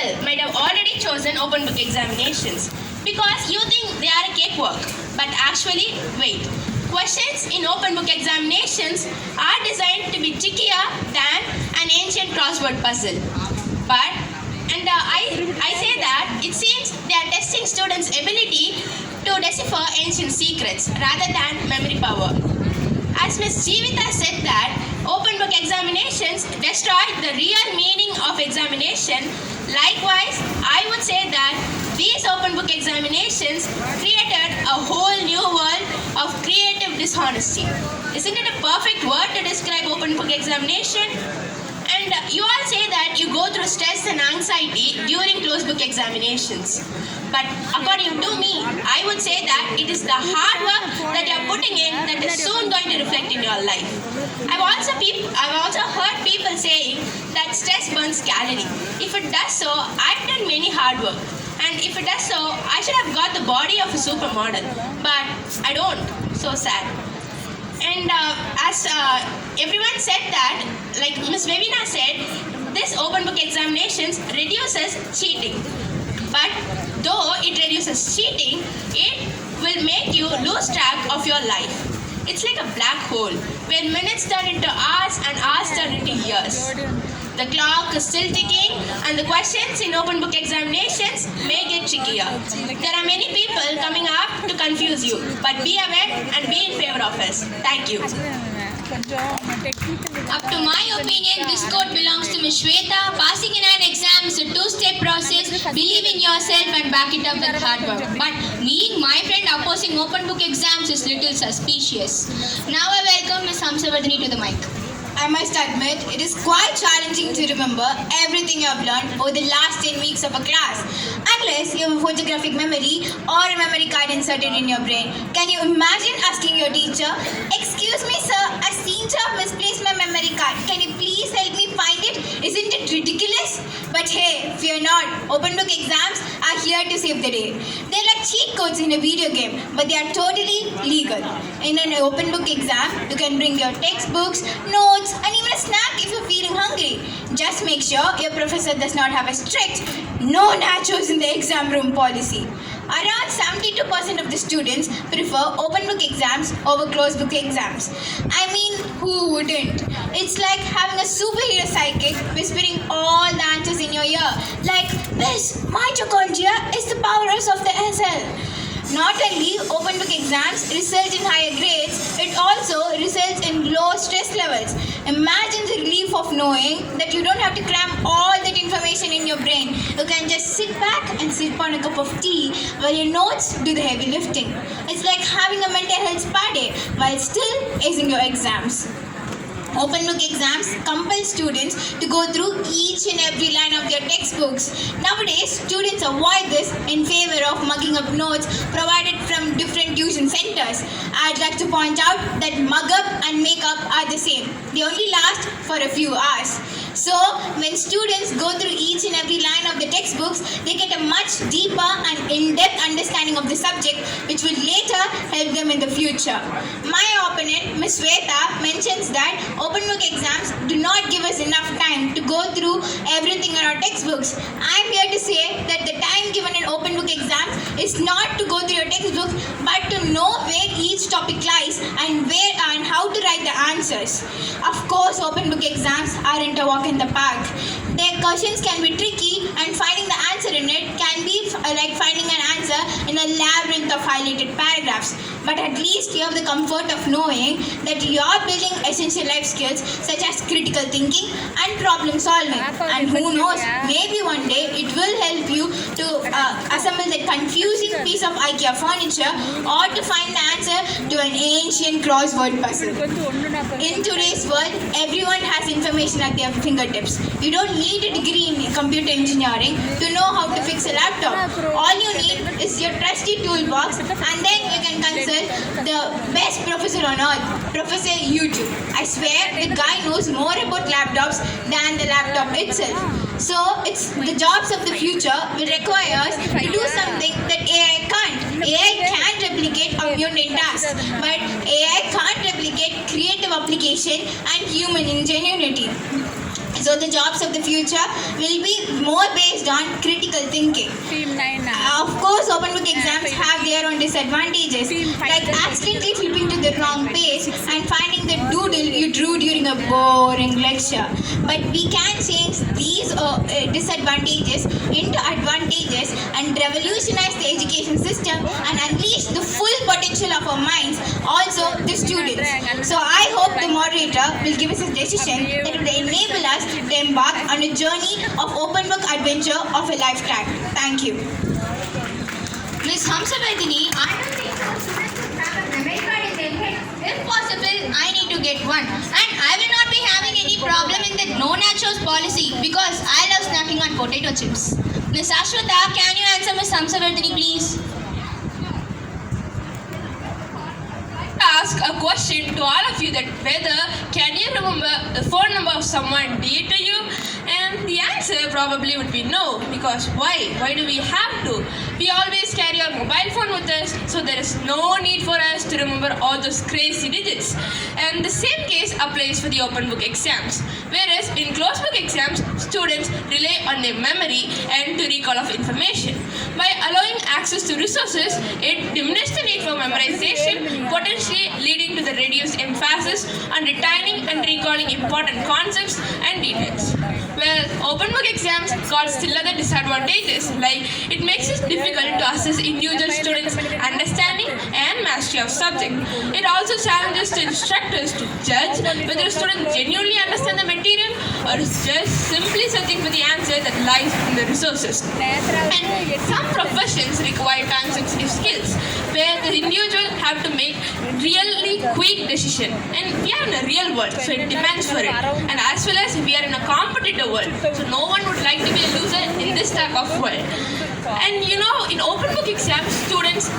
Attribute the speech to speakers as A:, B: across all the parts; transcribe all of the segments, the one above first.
A: people might have already chosen open book examinations because you think they are a cakewalk. But actually, wait. Questions in open book examinations are designed to be trickier than an ancient crossword puzzle. I say that it seems they are testing students' ability to decipher ancient secrets rather than memory power. As Ms. Jeevita said that open book examinations destroy the real meaning of examination, likewise, I would say that these open book examinations created a whole new world of creative dishonesty. Isn't it a perfect word to describe open book examination? And you all say that you go through stress and anxiety during closed book examinations. But according to me, I would say that it is the hard work that you're putting in that is soon going to reflect in your life. I've also heard people saying that stress burns calorie. If it does so, I've done many hard work. And if it does so, I should have got the body of a supermodel. But I don't. So sad. And as everyone said that, like Ms. Vevina said, this open book examinations reduces cheating. But though it reduces cheating, it will make you lose track of your life. It's like a black hole where minutes turn into hours and hours turn into years. The clock is still ticking and the questions in open book examinations may get trickier. There are many people coming up to confuse you, but be aware and be in favor of us. Thank you.
B: Up to my opinion, this quote belongs to Ms. Shweta. Passing in an exam is a two-step process. Believe in yourself and back it up with hard work. But meeting my friend opposing open book exams is little suspicious. Now I welcome Ms. Hamsavardhani to the mic.
C: I must admit, it is quite challenging to remember everything you have learned over the last 10 weeks of a class, unless you have a photographic memory or a memory card inserted in your brain. Can you imagine asking your teacher, "Excuse me sir, I seem to have misplaced my memory card. Can you please help me find it?" Isn't it ridiculous? But hey, fear not, open book exams are here to save the day. They're like cheat codes in a video game, but they are totally legal. In an open book exam, you can bring your textbooks, notes, and even a snack if you're feeling hungry. Just make sure your professor does not have a strict "no nachos in the exam room" policy. Around 72% of the students prefer open book exams over closed book exams. I mean, who wouldn't? It's like having a superhero psychic whispering all the answers in your ear. Like, "Miss, mitochondria is the powerhouse of the cell." Not only open book exams result in higher grades, it also results in low stress levels. Imagine the relief of knowing that you don't have to cram all that information in your brain. You can just sit back and sip on a cup of tea while your notes do the heavy lifting. It's like having a mental health spa day while still acing your exams. Open book exams compel students to go through each and every line of their textbooks. Nowadays, students avoid this in favor of mugging up notes provided from different tuition centers. I'd like to point out that mug up and make up are the same. They only last for a few hours. So, when students go through each and every line of the textbooks, they get a much deeper and in-depth understanding of the subject, which will later help them in the future. My opponent, Ms. Shweta, mentions that open book exams do not give us enough time to go through everything in our textbooks. I'm here to say that the time given in open book exams is not to go through your textbooks, but to know where each topic lies and where and how to write the answers. Of course, open book exams aren't a walk in the park. Their questions can be tricky, and finding the answer in it can be like finding an answer in a labyrinth of highlighted paragraphs. But at least you have the comfort of knowing that you are building essential life skills such as critical thinking and problem solving. And who knows, maybe one day it will help you to assemble that confusing piece of IKEA furniture or to find the answer to an ancient crossword puzzle. In today's world, everyone has information at their fingertips. You don't need a degree in computer engineering to know how to fix a laptop. All you need is your trusty toolbox, and then you can consult the best professor on earth, Professor YouTube. I swear the guy knows more about laptops than the laptop itself. So it's the jobs of the future will require us to do something that AI can't. AI can replicate a mundane task, but AI can't replicate creative application and human ingenuity. So the jobs of the future will be more based on critical thinking. Of course, open book exams have their own disadvantages, like accidentally flipping to the wrong page and finding the doodle you drew during a boring lecture. But we can change these disadvantages into advantages and revolutionize the education system and unleash the full potential of our minds, also the students. So I hope the moderator will give us a decision that will enable us to embark on a journey of open book adventure of a lifetime. Thank you.
B: Miss Hamsavardhini, I don't think so. Students should have a memory card in their head. If possible, I need to get one. And I will not be having any problem in the no nachos policy because I love snacking on potato chips. Miss Ashwata, can you answer Miss Hamsavardhini, please?
D: Ask a question to all of you that whether can you remember the phone number of someone dear to you, and the answer probably would be no, because why do we have to? We always carry our mobile phone with us, so there is no need for us to remember all those crazy digits. And the same case applies for the open book exams, whereas in closed book exams students rely on their memory and to recall of information. By allowing access to resources, it diminishes the need for memorization, potentially leading to the reduced emphasis on retaining and recalling important concepts and details. Well, open book exams got still other disadvantages, like it makes it difficult to assess individual students' understanding and mastery of subject. It also challenges the instructors to judge whether a student genuinely understands the material or is just simply searching for the answer that lies in the resources. And some professions require time-sensitive skills, where the individual have to make really quick decision. And we are in a real world, so it demands for it. And as well as we are in a competitive world, so no one would like to be a loser in this type of world. And you know, in open book exams, students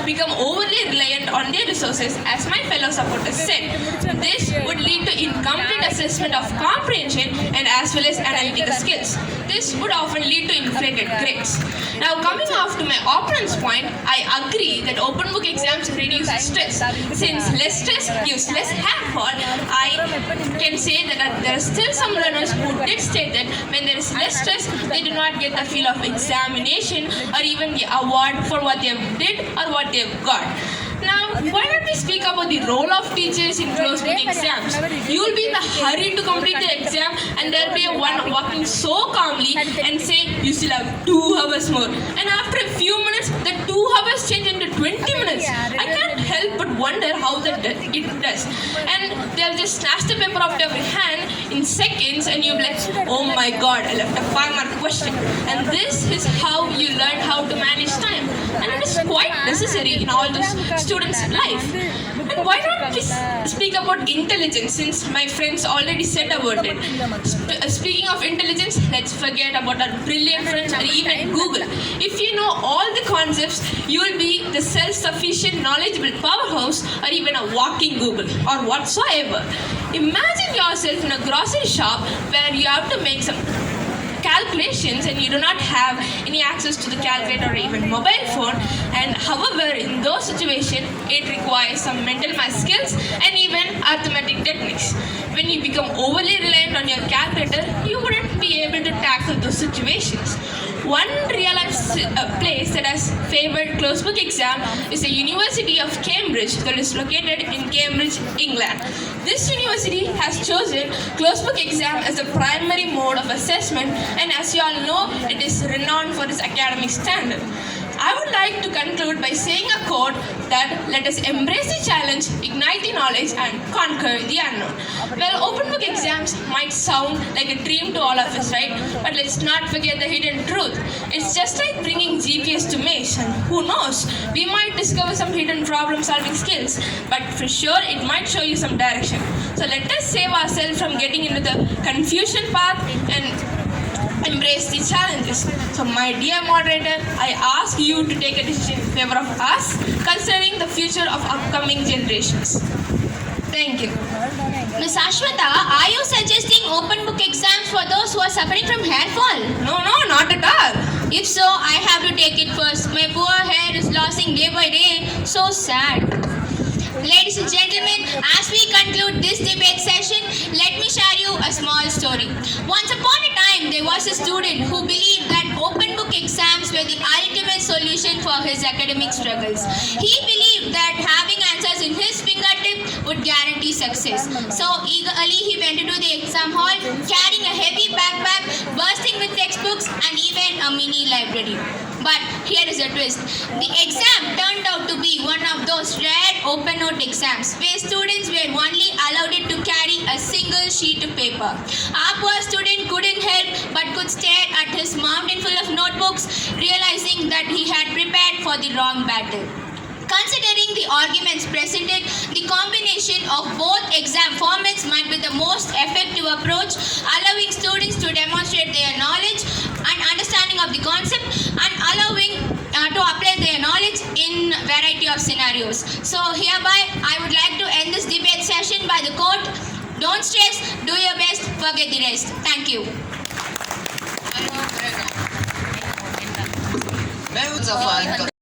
D: become overly reliant on their resources, as my fellow supporters said. This would lead to incomplete assessment of comprehension and as well as analytical skills. This would often lead to inflated grades. Now, coming off to my opponent's point, I agree that open book exams reduce stress. Since less stress gives less handfall, I can say that there are still some learners who did state that when there is less stress, they do not get the feel of examination or even the award for what they have did or what they have got. Now, why don't we speak about the role of teachers in closed book exams? You will be in a hurry to complete the exam, and there will be one walking so calmly and say, you still have 2 hours more. And after a few minutes, the 2 hours change into 20 minutes. I can't help but wonder how it does. And they'll just snatch the paper out of your hand in seconds, and you'll be like, oh my god, I left a 5-mark question. And this is how you learn how to manage time. And it is quite necessary in all those students' life. And why don't we speak about intelligence, since my friends already said about it. Speaking of intelligence, let's forget about our brilliant friends or even Google. If you know all the concepts, you will be the self-sufficient, knowledgeable powerhouse or even a walking Google or whatsoever. Imagine yourself in a grocery shop where you have to make some calculations and you do not have any access to the calculator or even mobile phone, and however in those situations it requires some mental math skills and even arithmetic techniques. When you become overly reliant on your calculator, you wouldn't be able to tackle those situations. One real life place that has favored closed book exam is the University of Cambridge, that is located in Cambridge, England. This university has chosen closed book exam as the primary mode of assessment, and as you all know, it is renowned for its academic standard. I would like to conclude by saying a quote that let us embrace the challenge, ignite the knowledge and conquer the unknown. Well, open book exams might sound like a dream to all of us, right? But let's not forget the hidden truth. It's just like bringing GPS to maze, and who knows, we might discover some hidden problem solving skills, but for sure it might show you some direction. So let us save ourselves from getting into the confusion path and embrace the challenges. So my dear moderator, I ask you to take a decision in favor of us, considering the future of upcoming generations. Thank you.
B: Miss Ashwata, are you suggesting open book exams for those who are suffering from hair fall?
D: No, not at all.
B: If so, I have to take it first. My poor hair is losing day by day. So sad. Ladies and gentlemen, as we conclude this debate session, let me share you a small story. Once upon a time, there was a student who believed that open book exams were the ultimate solution for his academic struggles. He believed that having answers in his fingertip would guarantee success. So eagerly he went into the exam hall, carrying a heavy backpack, bursting with textbooks and even a mini library. But here is a twist. The exam turned out to be one of those rare open note exams where students were only allowed to carry a single sheet of paper. Our poor student couldn't help but could stare at his mountain full of notebooks, realizing that he had prepared for the wrong battle. Considering the arguments presented, the combination of both exam formats might be the most effective approach, allowing students to demonstrate their knowledge and understanding of the concept and allowing to apply their knowledge in variety of scenarios. So hereby, I would like to end this debate session by the quote, "Don't stress, do your best, forget the rest." Thank you.
E: मैं हूं जफान